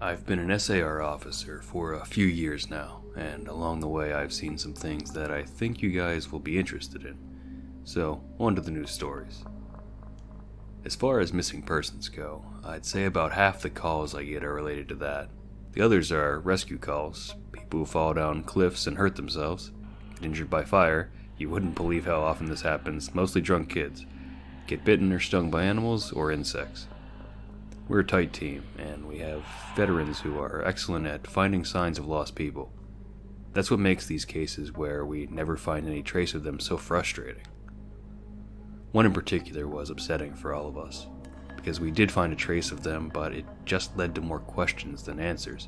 I've been an SAR officer for a few years now, and along the way I've seen some things that I think you guys will be interested in. So, on to the news stories. As far as missing persons go, I'd say about half the calls I get are related to that. The others are rescue calls, people who fall down cliffs and hurt themselves, get injured by fire. You wouldn't believe how often this happens, mostly drunk kids. Get bitten or stung by animals or insects. We're a tight team, and we have veterans who are excellent at finding signs of lost people. That's what makes these cases where we never find any trace of them so frustrating. One in particular was upsetting for all of us, because we did find a trace of them, but it just led to more questions than answers.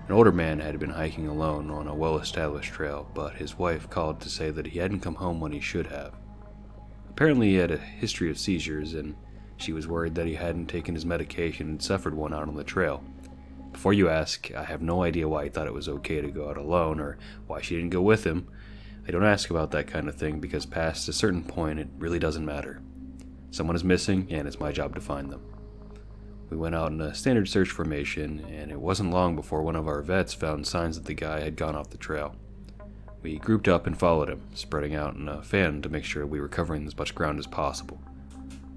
An older man had been hiking alone on a well-established trail, but his wife called to say that he hadn't come home when he should have. Apparently he had a history of seizures, and she was worried that he hadn't taken his medication and suffered one out on the trail. Before you ask, I have no idea why he thought it was okay to go out alone, or why she didn't go with him. I don't ask about that kind of thing because past a certain point it really doesn't matter. Someone is missing, and it's my job to find them. We went out in a standard search formation, and it wasn't long before one of our vets found signs that the guy had gone off the trail. We grouped up and followed him, spreading out in a fan to make sure we were covering as much ground as possible.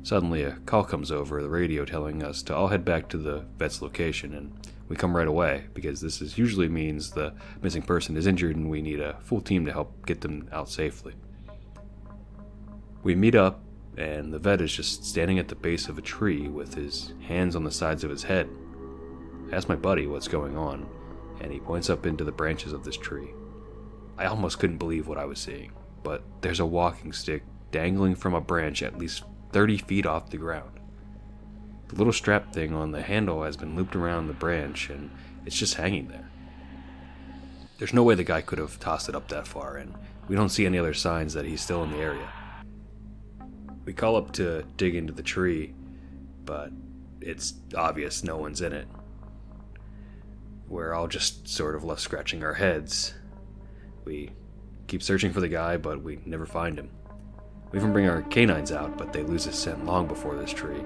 Suddenly a call comes over the radio telling us to all head back to the vet's location, and we come right away because this usually means the missing person is injured and we need a full team to help get them out safely. We meet up, and the vet is just standing at the base of a tree with his hands on the sides of his head. I ask my buddy what's going on, and he points up into the branches of this tree. I almost couldn't believe what I was seeing, but there's a walking stick dangling from a branch at least 30 feet off the ground. The little strap thing on the handle has been looped around the branch, and it's just hanging there. There's no way the guy could have tossed it up that far, and we don't see any other signs that he's still in the area. We call up to dig into the tree, but it's obvious no one's in it. We're all just sort of left scratching our heads. We keep searching for the guy, but we never find him. We even bring our canines out, but they lose the scent long before this tree.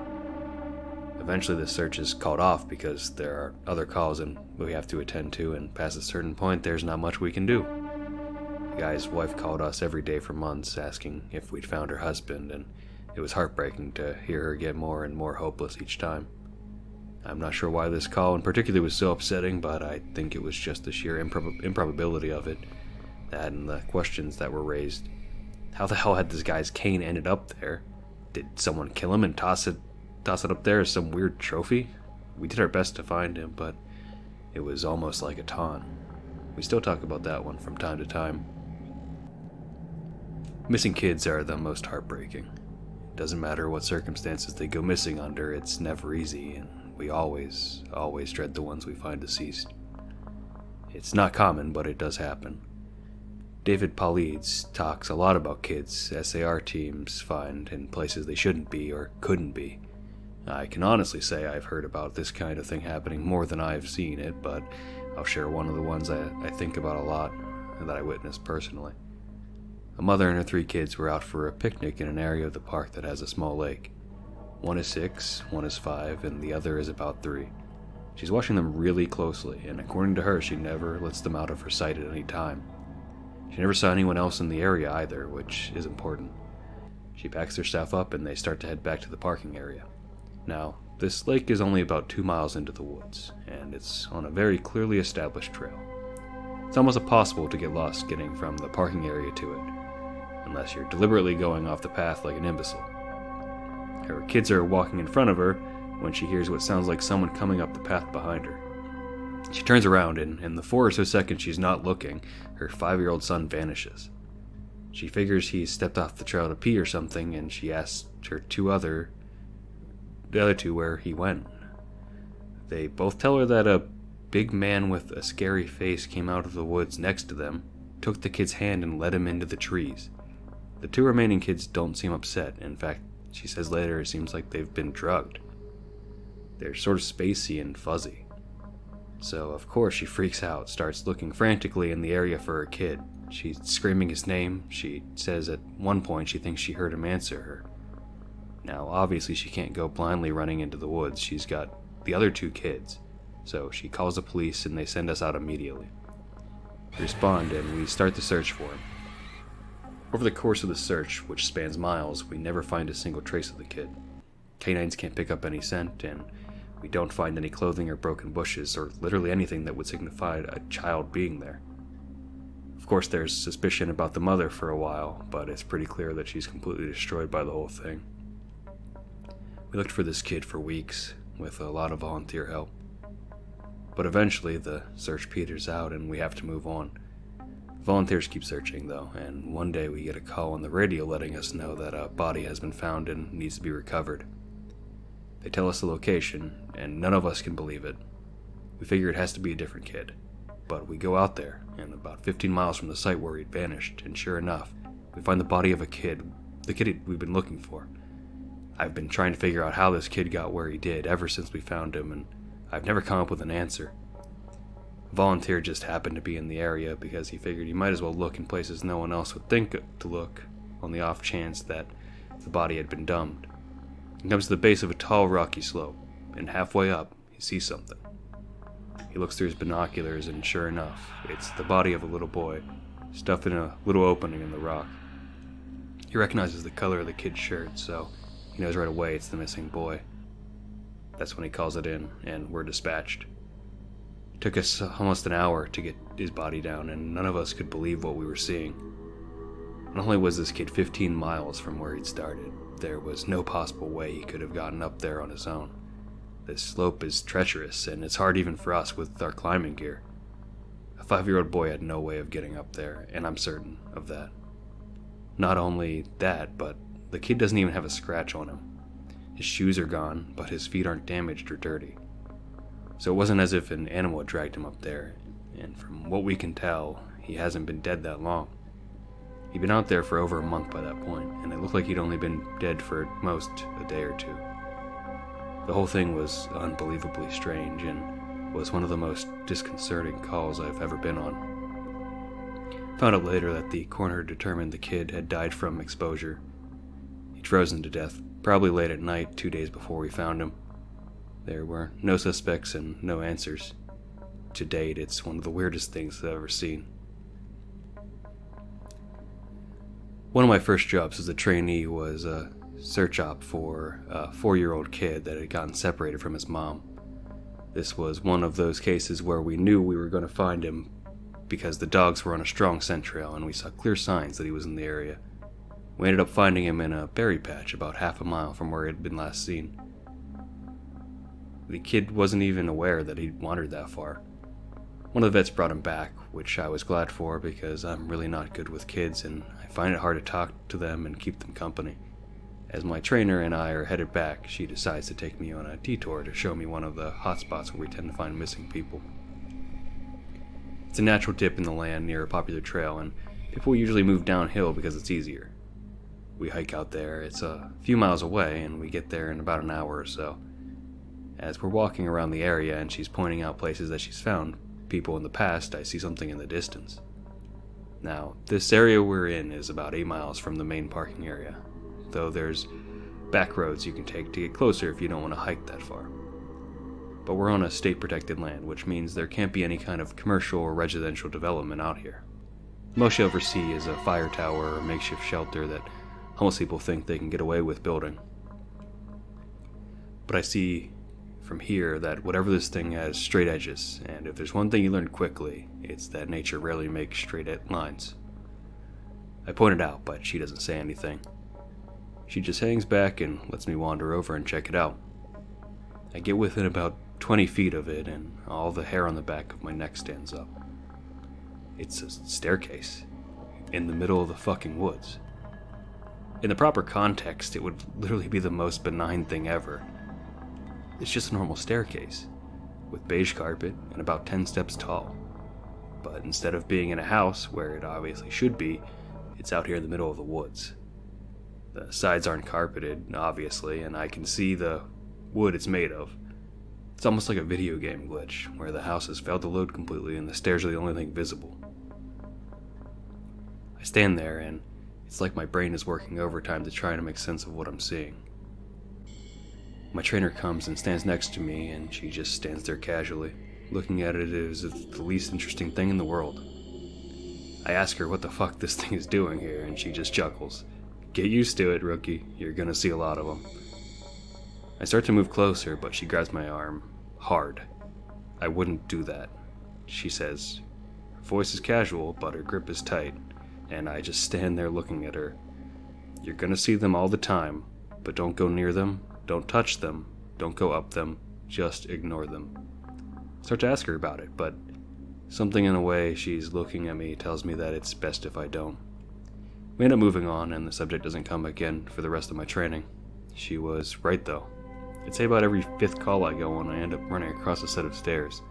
Eventually the search is called off because there are other calls and we have to attend to, and past a certain point there's not much we can do. The guy's wife called us every day for months asking if we'd found her husband, and it was heartbreaking to hear her get more and more hopeless each time. I'm not sure why this call in particular was so upsetting, but I think it was just the sheer improbability of it, that and the questions that were raised. How the hell had this guy's cane ended up there? Did someone kill him and toss it up there as some weird trophy? We did our best to find him, but it was almost like a taunt. We still talk about that one from time to time. Missing kids are the most heartbreaking. It doesn't matter what circumstances they go missing under, it's never easy, and we always dread the ones we find deceased. It's not common, but it does happen. David Paulides talks a lot about kids SAR teams find in places they shouldn't be or couldn't be. I can honestly say I've heard about this kind of thing happening more than I've seen it, but I'll share one of the ones I think about a lot and that I witnessed personally. A mother and her 3 kids were out for a picnic in an area of the park that has a small lake. One is 6, one is 5, and the other is about 3. She's watching them really closely, and according to her, she never lets them out of her sight at any time. She never saw anyone else in the area either, which is important. She packs their stuff up and they start to head back to the parking area. Now, this lake is only about 2 miles into the woods, and it's on a very clearly established trail. It's almost impossible to get lost getting from the parking area to it, unless you're deliberately going off the path like an imbecile. Her kids are walking in front of her when she hears what sounds like someone coming up the path behind her. She turns around, and in the 4 or so seconds she's not looking, her 5-year-old son vanishes. She figures he stepped off the trail to pee or something, and she asks her the other two where he went. They both tell her that a big man with a scary face came out of the woods next to them, took the kid's hand and led him into the trees. The 2 remaining kids don't seem upset. In fact, she says later it seems like they've been drugged. They're sort of spacey and fuzzy. So, of course, she freaks out, starts looking frantically in the area for her kid. She's screaming his name. She says at one point she thinks she heard him answer her. Now, obviously she can't go blindly running into the woods. She's got the other 2 kids. so she calls the police and they send us out immediately. We respond and we start the search for him. Over the course of the search, which spans miles, we never find a single trace of the kid. Canines can't pick up any scent, and we don't find any clothing or broken bushes or literally anything that would signify a child being there. Of course, there's suspicion about the mother for a while, but it's pretty clear that she's completely destroyed by the whole thing. We looked for this kid for weeks, with a lot of volunteer help. But eventually, the search peters out and we have to move on. Volunteers keep searching, though, and one day we get a call on the radio letting us know that a body has been found and needs to be recovered. They tell us the location, and none of us can believe it. We figure it has to be a different kid. But we go out there, and about 15 miles from the site where he'd vanished, and sure enough, we find the body of a kid, the kid we've been looking for. I've been trying to figure out how this kid got where he did ever since we found him, and I've never come up with an answer. A volunteer just happened to be in the area because he figured he might as well look in places no one else would think to look, on the off chance that the body had been dumped. He comes to the base of a tall rocky slope, and halfway up, he sees something. He looks through his binoculars, and sure enough, it's the body of a little boy, stuffed in a little opening in the rock. He recognizes the color of the kid's shirt, so he knows right away it's the missing boy. That's when he calls it in, and we're dispatched. It took us almost an hour to get his body down, and none of us could believe what we were seeing. Not only was this kid 15 miles from where he'd started, there was no possible way he could have gotten up there on his own. This slope is treacherous, and it's hard even for us with our climbing gear. A 5-year-old boy had no way of getting up there, and I'm certain of that. Not only that, but the kid doesn't even have a scratch on him. His shoes are gone, but his feet aren't damaged or dirty. So it wasn't as if an animal had dragged him up there, and from what we can tell, he hasn't been dead that long. He'd been out there for over a month by that point, and it looked like he'd only been dead for at most a day or two. The whole thing was unbelievably strange and was one of the most disconcerting calls I've ever been on. Found out later that the coroner determined the kid had died from exposure. He'd frozen to death, probably late at night 2 days before we found him. There were no suspects and no answers. To date, it's one of the weirdest things I've ever seen. One of my first jobs as a trainee was a search op for a 4-year-old kid that had gotten separated from his mom. This was one of those cases where we knew we were going to find him because the dogs were on a strong scent trail and we saw clear signs that he was in the area. We ended up finding him in a berry patch about half a mile from where he had been last seen. The kid wasn't even aware that he'd wandered that far. One of the vets brought him back, which I was glad for because I'm really not good with kids and I find it hard to talk to them and keep them company. As my trainer and I are headed back, she decides to take me on a detour to show me one of the hotspots where we tend to find missing people. It's a natural dip in the land near a popular trail, and people usually move downhill because it's easier. We hike out there, it's a few miles away, and we get there in about an hour or so. As we're walking around the area and she's pointing out places that she's found people in the past, I see something in the distance. Now, this area we're in is about 8 miles from the main parking area, though there's back roads you can take to get closer if you don't want to hike that far. But we're on a state-protected land, which means there can't be any kind of commercial or residential development out here. Most you ever see is a fire tower or makeshift shelter that homeless people think they can get away with building. But I see from here that whatever this thing has straight edges, and if there's one thing you learn quickly, it's that nature rarely makes straight lines. I point it out, but she doesn't say anything. She just hangs back and lets me wander over and check it out. I get within about 20 feet of it and all the hair on the back of my neck stands up. It's a staircase in the middle of the fucking woods. In the proper context, it would literally be the most benign thing ever. It's just a normal staircase with beige carpet and about 10 steps tall. But instead of being in a house where it obviously should be, it's out here in the middle of the woods. The sides aren't carpeted, obviously, and I can see the wood it's made of. It's almost like a video game glitch, where the house has failed to load completely and the stairs are the only thing visible. I stand there, and it's like my brain is working overtime to try to make sense of what I'm seeing. My trainer comes and stands next to me, and she just stands there casually, looking at it as if it's the least interesting thing in the world. I ask her what the fuck this thing is doing here, and she just chuckles. Get used to it, rookie. You're gonna see a lot of them. I start to move closer, but she grabs my arm. Hard. I wouldn't do that, she says. Her voice is casual, but her grip is tight, and I just stand there looking at her. You're gonna see them all the time, but don't go near them, don't touch them, don't go up them, just ignore them. I start to ask her about it, but something in the way she's looking at me tells me that it's best if I don't. We end up moving on, and the subject doesn't come again for the rest of my training. She was right, though. I'd say about every fifth call I go on, I end up running across a set of stairs.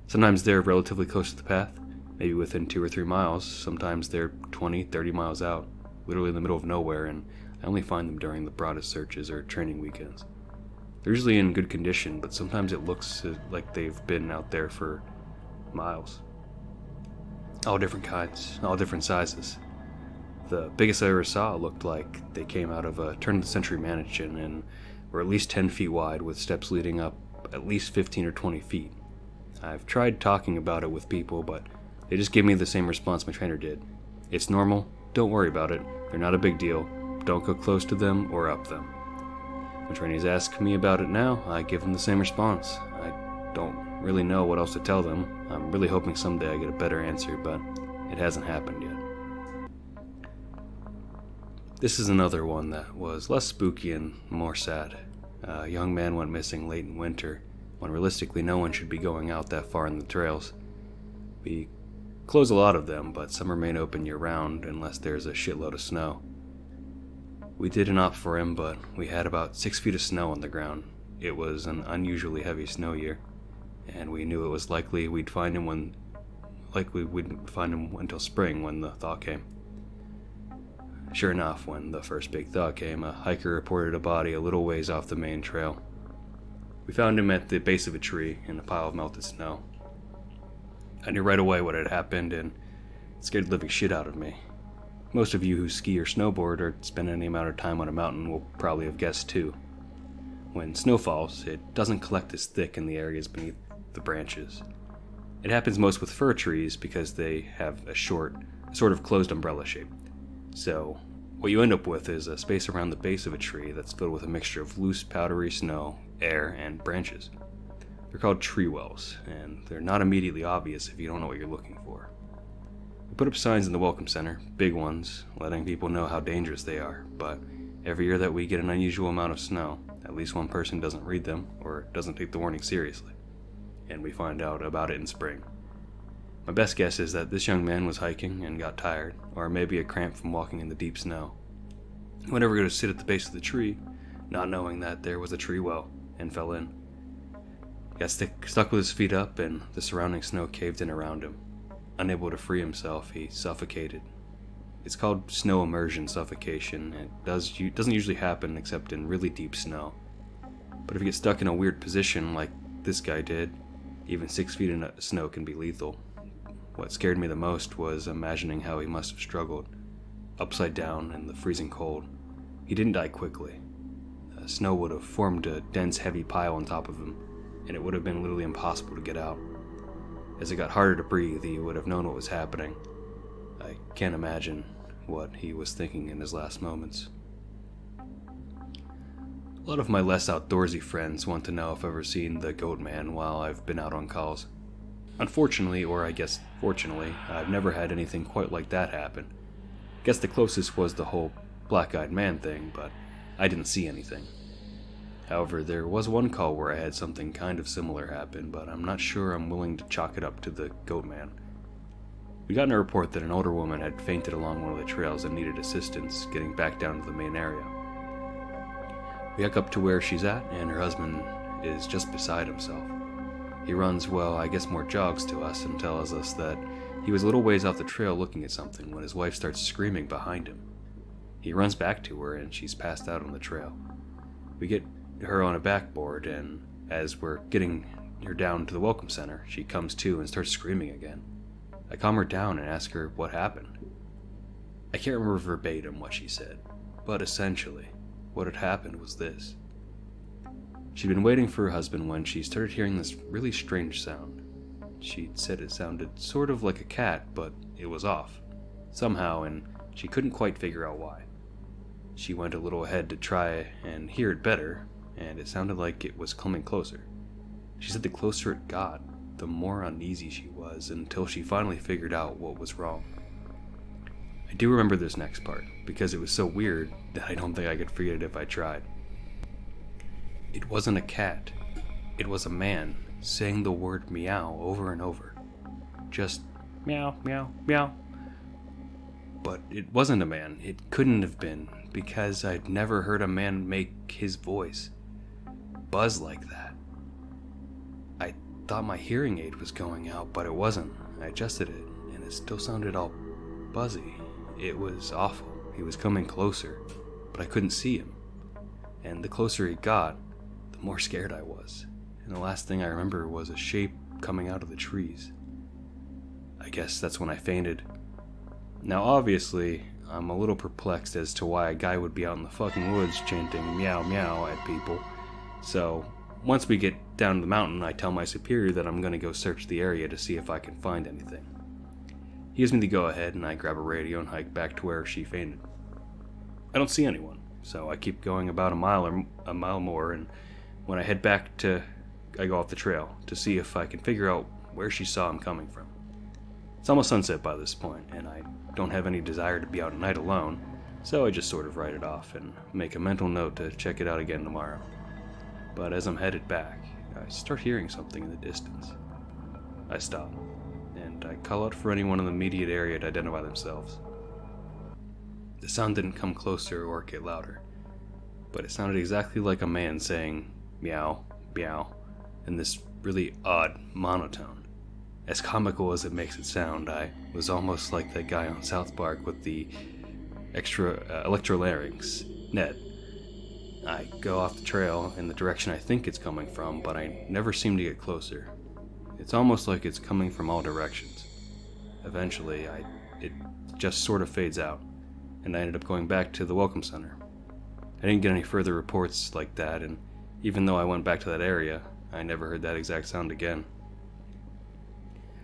Sometimes they're relatively close to the path, maybe within 2 or 3 miles. Sometimes they're 20, 30 miles out, literally in the middle of nowhere, and I only find them during the broadest searches or training weekends. They're usually in good condition, but sometimes it looks like they've been out there for miles. All different kinds, all different sizes. The biggest I ever saw looked like they came out of a turn-of-the-century mansion and were at least 10 feet wide, with steps leading up at least 15 or 20 feet. I've tried talking about it with people, but they just give me the same response my trainer did. It's normal, don't worry about it, they're not a big deal, don't go close to them or up them. When trainees ask me about it now, I give them the same response. I don't really know what else to tell them. I'm really hoping someday I get a better answer, but it hasn't happened yet. This is another one that was less spooky and more sad. A young man went missing late in winter, when realistically no one should be going out that far in the trails. We close a lot of them, but some remain open year-round unless there's a shitload of snow. We did an op for him, but we had about 6 feet of snow on the ground. It was an unusually heavy snow year, and we knew it was likely we wouldn't find him until spring when the thaw came. Sure enough, when the first big thaw came, a hiker reported a body a little ways off the main trail. We found him at the base of a tree in a pile of melted snow. I knew right away what had happened, and it scared the living shit out of me. Most of you who ski or snowboard or spend any amount of time on a mountain will probably have guessed too. When snow falls, it doesn't collect as thick in the areas beneath the branches. It happens most with fir trees because they have a short, sort of closed umbrella shape. So, what you end up with is a space around the base of a tree that's filled with a mixture of loose, powdery snow, air, and branches. They're called tree wells, and they're not immediately obvious if you don't know what you're looking for. We put up signs in the welcome center, big ones, letting people know how dangerous they are, but every year that we get an unusual amount of snow, at least one person doesn't read them, or doesn't take the warning seriously, and we find out about it in spring. My best guess is that this young man was hiking and got tired, or maybe a cramp from walking in the deep snow. He went over to sit at the base of the tree, not knowing that there was a tree well, and fell in. He got stuck with his feet up, and the surrounding snow caved in around him. Unable to free himself, he suffocated. It's called snow immersion suffocation, and it doesn't usually happen except in really deep snow. But if you get stuck in a weird position like this guy did, even 6 feet in snow can be lethal. What scared me the most was imagining how he must have struggled, upside down in the freezing cold. He didn't die quickly. The snow would have formed a dense, heavy pile on top of him, and it would have been literally impossible to get out. As it got harder to breathe, he would have known what was happening. I can't imagine what he was thinking in his last moments. A lot of my less outdoorsy friends want to know if I've ever seen the Goat Man while I've been out on calls. Unfortunately, or I guess fortunately, I've never had anything quite like that happen. I guess the closest was the whole black-eyed man thing, but I didn't see anything. However, there was one call where I had something kind of similar happen, but I'm not sure I'm willing to chalk it up to the Goat Man. We got a report that an older woman had fainted along one of the trails and needed assistance getting back down to the main area. We hike up to where she's at, and her husband is just beside himself. He runs, well, I guess more jogs to us and tells us that he was a little ways off the trail looking at something when his wife starts screaming behind him. He runs back to her and she's passed out on the trail. We get her on a backboard, and as we're getting her down to the welcome center, she comes to and starts screaming again. I calm her down and ask her what happened. I can't remember verbatim what she said, but essentially, what had happened was this. She'd been waiting for her husband when she started hearing this really strange sound. She'd said it sounded sort of like a cat, but it was off, somehow, and she couldn't quite figure out why. She went a little ahead to try and hear it better, and it sounded like it was coming closer. She said the closer it got, the more uneasy she was, until she finally figured out what was wrong. I do remember this next part, because it was so weird that I don't think I could forget it if I tried. It wasn't a cat. It was a man saying the word meow over and over. Just meow, meow, meow. But it wasn't a man. It couldn't have been, because I'd never heard a man make his voice buzz like that. I thought my hearing aid was going out, but it wasn't. I adjusted it, and it still sounded all buzzy. It was awful. He was coming closer, but I couldn't see him. And the closer he got, the more scared I was. And the last thing I remember was a shape coming out of the trees. I guess that's when I fainted. Now obviously, I'm a little perplexed as to why a guy would be out in the fucking woods chanting meow meow at people. So, once we get down to the mountain, I tell my superior that I'm going to go search the area to see if I can find anything. He gives me the go-ahead, and I grab a radio and hike back to where she fainted. I don't see anyone, so I keep going about a mile more, and when I head back I go off the trail to see if I can figure out where she saw him coming from. It's almost sunset by this point, and I don't have any desire to be out at night alone, so I just sort of write it off and make a mental note to check it out again tomorrow. But as I'm headed back, I start hearing something in the distance. I stop, and I call out for anyone in the immediate area to identify themselves. The sound didn't come closer or get louder, but it sounded exactly like a man saying meow, meow, in this really odd monotone. As comical as it makes it sound, I was almost like that guy on South Park with the extra electrolarynx, Ned. I go off the trail in the direction I think it's coming from, but I never seem to get closer. It's almost like it's coming from all directions. Eventually, it just sort of fades out, and I ended up going back to the Welcome Center. I didn't get any further reports like that, and even though I went back to that area, I never heard that exact sound again.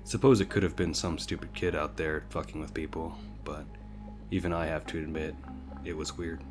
Suppose it could have been some stupid kid out there fucking with people, but even I have to admit, it was weird.